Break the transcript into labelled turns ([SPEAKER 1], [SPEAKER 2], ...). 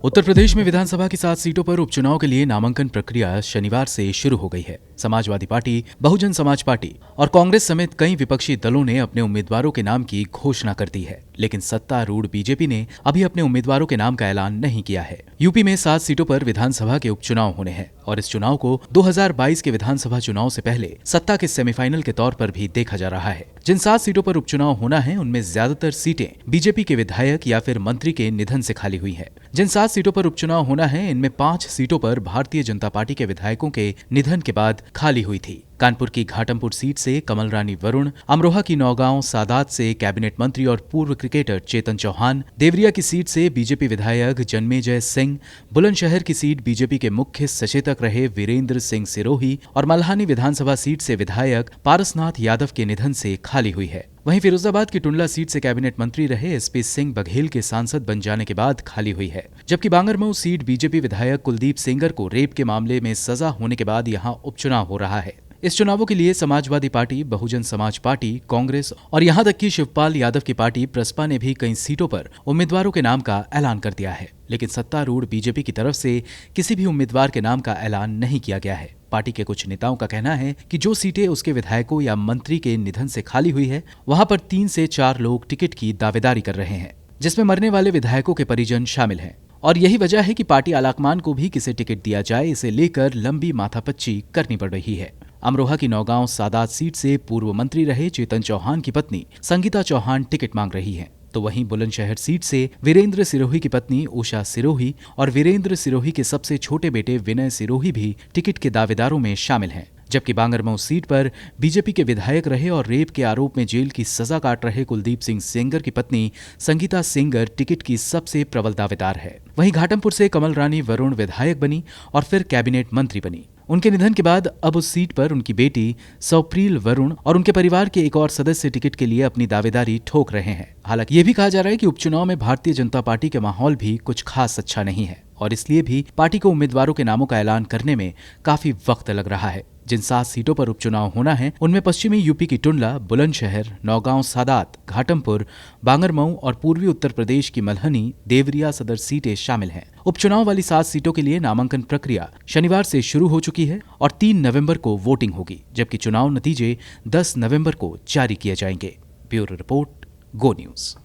[SPEAKER 1] उत्तर प्रदेश में विधानसभा की 7 सीटों पर उपचुनाव के लिए नामांकन प्रक्रिया शनिवार से शुरू हो गई है। समाजवादी पार्टी, बहुजन समाज पार्टी और कांग्रेस समेत कई विपक्षी दलों ने अपने उम्मीदवारों के नाम की घोषणा कर दी है, लेकिन सत्तारूढ़ बीजेपी ने अभी अपने उम्मीदवारों के नाम का ऐलान नहीं किया है। यूपी में 7 सीटों पर विधानसभा के उपचुनाव होने हैं और इस चुनाव को 2022 के विधानसभा चुनाव से पहले सत्ता के सेमीफाइनल के तौर पर भी देखा जा रहा है। जिन 7 सीटों पर उपचुनाव होना है, उनमें ज्यादातर सीटें बीजेपी के विधायक या फिर मंत्री के निधन से खाली हुई है। जिन 7 सीटों पर उपचुनाव होना है, इनमें 5 सीटों पर भारतीय जनता पार्टी के विधायकों के निधन के बाद खाली हुई थी। कानपुर की घाटमपुर सीट से कमल रानी वरुण, अमरोहा की नौगांव सादात से कैबिनेट मंत्री और पूर्व क्रिकेटर चेतन चौहान, देवरिया की सीट से बीजेपी विधायक जन्मेजय सिंह, बुलंदशहर की सीट बीजेपी के मुख्य सचेतक रहे वीरेंद्र सिंह सिरोही और मल्हानी विधानसभा सीट से विधायक पारसनाथ यादव के निधन से खाली हुई है। वहीं फिरोजाबाद की टुंडला सीट से कैबिनेट मंत्री रहे एसपी सिंह बघेल के सांसद बन जाने के बाद खाली हुई है, जबकि बांगरमऊ सीट बीजेपी विधायक कुलदीप सेंगर को रेप के मामले में सजा होने के बाद यहां उपचुनाव हो रहा है। इस चुनावों के लिए समाजवादी पार्टी, बहुजन समाज पार्टी, कांग्रेस और यहां तक कि शिवपाल यादव की पार्टी प्रसपा ने भी कई सीटों पर उम्मीदवारों के नाम का ऐलान कर दिया है, लेकिन सत्तारूढ़ बीजेपी की तरफ से किसी भी उम्मीदवार के नाम का ऐलान नहीं किया गया है। पार्टी के कुछ नेताओं का कहना है कि जो सीटें उसके विधायकों या मंत्री के निधन से खाली हुई है, वहां पर 3 से 4 लोग टिकट की दावेदारी कर रहे हैं, जिसमें मरने वाले विधायकों के परिजन शामिल हैं। और यही वजह है कि पार्टी आलाकमान को भी किसे टिकट दिया जाए, इसे लेकर लंबी माथापच्ची करनी पड़ रही है। अमरोहा की नौगांव सादात सीट से पूर्व मंत्री रहे चेतन चौहान की पत्नी संगीता चौहान टिकट मांग रही हैं, तो वहीं बुलंदशहर सीट से वीरेंद्र सिरोही की पत्नी उषा सिरोही और वीरेंद्र सिरोही के सबसे छोटे बेटे विनय सिरोही भी टिकट के दावेदारों में शामिल हैं। जबकि बांगरमऊ सीट पर बीजेपी के विधायक रहे और रेप के आरोप में जेल की सजा काट रहे कुलदीप सिंह सेंगर की पत्नी संगीता सेंगर टिकट की सबसे प्रबल दावेदार है। वहीं घाटमपुर से कमल रानी वरुण विधायक बनी और फिर कैबिनेट मंत्री बनी। उनके निधन के बाद अब उस सीट पर उनकी बेटी सौप्रील वरुण और उनके परिवार के एक और सदस्य टिकट के लिए अपनी दावेदारी ठोक रहे हैं। हालांकि ये भी कहा जा रहा है कि उपचुनाव में भारतीय जनता पार्टी के माहौल भी कुछ खास अच्छा नहीं है और इसलिए भी पार्टी को उम्मीदवारों के नामों का ऐलान करने में काफी वक्त लग रहा है। जिन 7 सीटों पर उपचुनाव होना है, उनमें पश्चिमी यूपी की टुंडला, बुलंदशहर, नौगांव सादात, घाटमपुर, बांगरमऊ और पूर्वी उत्तर प्रदेश की मल्हनी, देवरिया सदर सीटें शामिल हैं। उपचुनाव वाली 7 सीटों के लिए नामांकन प्रक्रिया शनिवार से शुरू हो चुकी है और 3 नवंबर को वोटिंग होगी, जबकि चुनाव नतीजे 10 नवंबर को जारी किए जाएंगे। ब्यूरो रिपोर्ट, गो न्यूज।